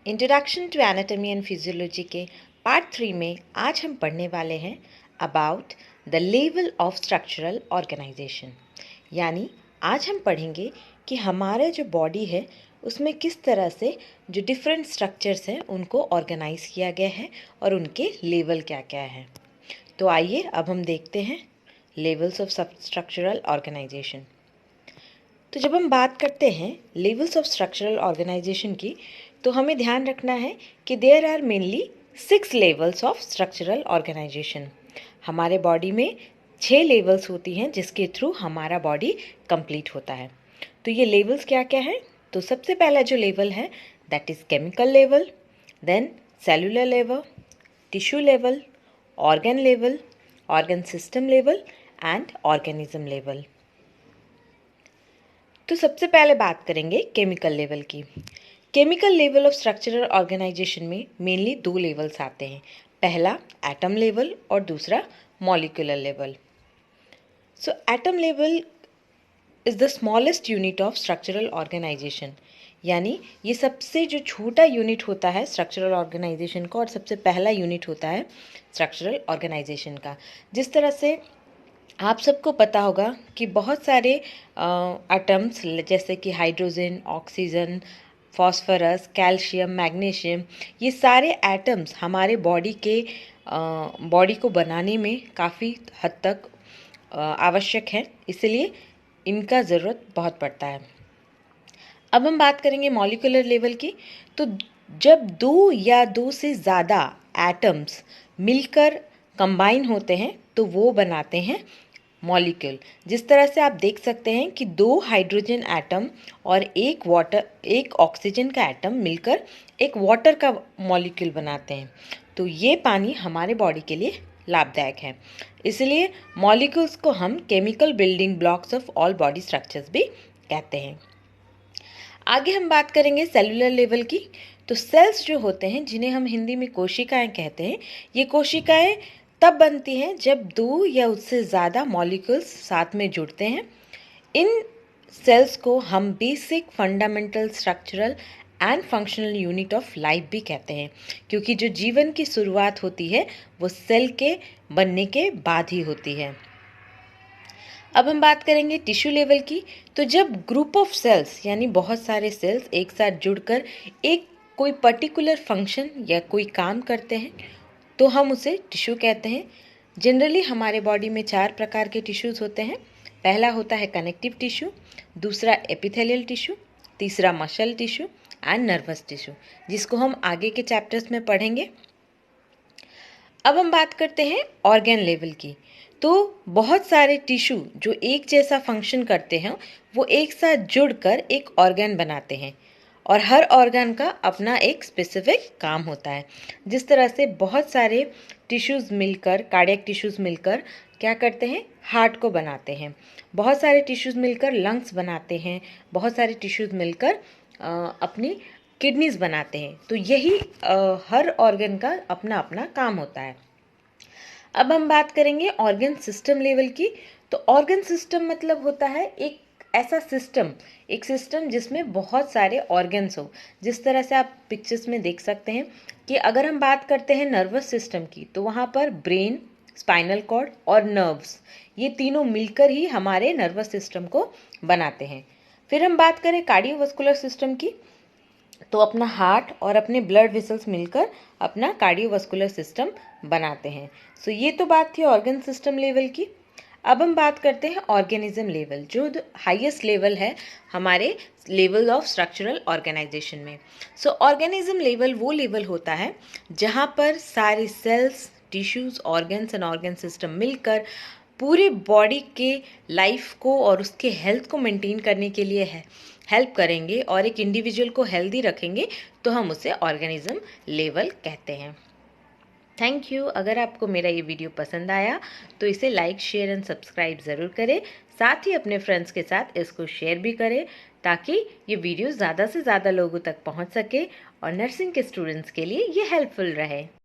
Introduction to anatomy and physiology के part 3 में आज हम पढ़ने वाले हैं about the level of structural organisation. यानी आज हम पढ़ेंगे कि हमारे जो बॉडी है उसमें किस तरह से जो डिफरेंट स्ट्रक्चर्स हैं उनको ऑर्गेनाइज किया गया है और उनके लेवल क्या क्या है। तो आइए अब हम देखते हैं लेवल्स ऑफ स्ट्रक्चरल ऑर्गेनाइजेशन। तो जब हम बात करते हैं लेवल्स ऑफ स्ट्रक्चरल ऑर्गेनाइजेशन की, तो हमें ध्यान रखना है कि there are mainly 6 levels of structural organisation. हमारे बॉडी में 6 लेवल्स होती हैं जिसके थ्रू हमारा बॉडी कंप्लीट होता है। तो ये लेवल्स क्या क्या हैं? तो सबसे पहला जो लेवल है that is chemical level, then cellular level, tissue level, organ level, organ system level and organism level. तो सबसे पहले बात करेंगे केमिकल लेवल की। Chemical level of structural organisation में मेनली 2 लेवल्स आते हैं, पहला एटम लेवल और दूसरा molecular level. So atom level is the smallest unit of structural organisation, यानी ये सबसे जो छोटा यूनिट होता है स्ट्रक्चरल ऑर्गेनाइजेशन का और सबसे पहला यूनिट होता है स्ट्रक्चरल ऑर्गेनाइजेशन का। जिस तरह से आप सबको पता होगा कि बहुत सारे एटम्स जैसे कि hydrogen, oxygen, phosphorus, calcium, magnesium, ये सारे एटम्स हमारे बॉडी को बनाने में काफ़ी हद तक आवश्यक है, इसलिए इनका ज़रूरत बहुत पड़ता है। अब हम बात करेंगे मॉलिक्यूलर लेवल की। तो जब 2 या 2 से ज़्यादा एटम्स मिलकर कंबाइन होते हैं तो वो बनाते हैं मॉलिक्यूल। जिस तरह से आप देख सकते हैं कि 2 हाइड्रोजन एटम और एक ऑक्सीजन का एटम मिलकर एक वाटर का मॉलिक्यूल बनाते हैं। तो ये पानी हमारे बॉडी के लिए लाभदायक है, इसलिए मॉलिक्यूल्स को हम chemical building blocks of all body structures भी कहते हैं। आगे हम बात करेंगे सेलुलर लेवल की। तो सेल्स जो होते हैं, जिन्हें हम हिंदी में कोशिकाएं कहते हैं, ये कोशिकाएं तब बनती हैं जब 2 या उससे ज़्यादा मॉलिक्यूल्स साथ में जुड़ते हैं। इन सेल्स को हम basic fundamental structural and functional unit of life भी कहते हैं, क्योंकि जो जीवन की शुरुआत होती है वो सेल के बनने के बाद ही होती है। अब हम बात करेंगे टिश्यू लेवल की। तो जब ग्रुप ऑफ सेल्स यानी बहुत सारे सेल्स एक साथ जुड़कर एक कोई पर्टिकुलर फंक्शन या कोई काम करते हैं तो हम उसे टिश्यू कहते हैं। जनरली हमारे बॉडी में 4 प्रकार के टिश्यूज़ होते हैं। पहला होता है कनेक्टिव टिश्यू, दूसरा एपिथेलियल टिश्यू, तीसरा muscle tissue and nervous tissue, जिसको हम आगे के चैप्टर्स में पढ़ेंगे। अब हम बात करते हैं ऑर्गन लेवल की। तो बहुत सारे टिश्यू जो एक जैसा फंक्शन करते हैं वो एक साथ जुड़कर एक ऑर्गन बनाते हैं और हर ऑर्गन का अपना एक स्पेसिफिक काम होता है। जिस तरह से बहुत सारे टिश्यूज़ मिलकर, कार्डियक टिश्यूज़ मिलकर क्या करते हैं, हार्ट को बनाते हैं। बहुत सारे टिश्यूज़ मिलकर लंग्स बनाते हैं। बहुत सारे टिश्यूज़ मिलकर अपनी किडनीज बनाते हैं। तो यही हर ऑर्गन का अपना अपना काम होता है। अब हम बात करेंगे ऑर्गन सिस्टम लेवल की। तो ऑर्गन सिस्टम मतलब होता है एक ऐसा सिस्टम जिसमें बहुत सारे ऑर्गन्स हो। जिस तरह से आप पिक्चर्स में देख सकते हैं कि अगर हम बात करते हैं नर्वस सिस्टम की, तो वहाँ पर ब्रेन, स्पाइनल कॉर्ड और नर्व्स, ये तीनों मिलकर ही हमारे नर्वस सिस्टम को बनाते हैं। फिर हम बात करें कार्डियोवास्कुलर सिस्टम की, तो अपना हार्ट और अपने ब्लड वेसल्स मिलकर अपना कार्डियोवास्कुलर सिस्टम बनाते हैं। सो ये तो बात थी ऑर्गन सिस्टम लेवल की। अब हम बात करते हैं ऑर्गेनिज्म लेवल, जो हाईएस्ट लेवल है हमारे लेवल ऑफ स्ट्रक्चरल ऑर्गेनाइजेशन में। सो ऑर्गेनिज्म लेवल वो लेवल होता है जहाँ पर सारे cells, tissues, organs and organ system मिलकर पूरे बॉडी के लाइफ को और उसके हेल्थ को मेंटेन करने के लिए हेल्प करेंगे और एक इंडिविजुअल को हेल्दी रखेंगे, तो हम उसे ऑर्गेनिज्म लेवल कहते हैं। Thank you. अगर आपको मेरा ये वीडियो पसंद आया तो इसे लाइक, शेयर एंड सब्सक्राइब ज़रूर करें। साथ ही अपने फ्रेंड्स के साथ इसको शेयर भी करें ताकि ये वीडियो ज़्यादा से ज़्यादा लोगों तक पहुंच सके और नर्सिंग के स्टूडेंट्स के लिए ये हेल्पफुल रहे।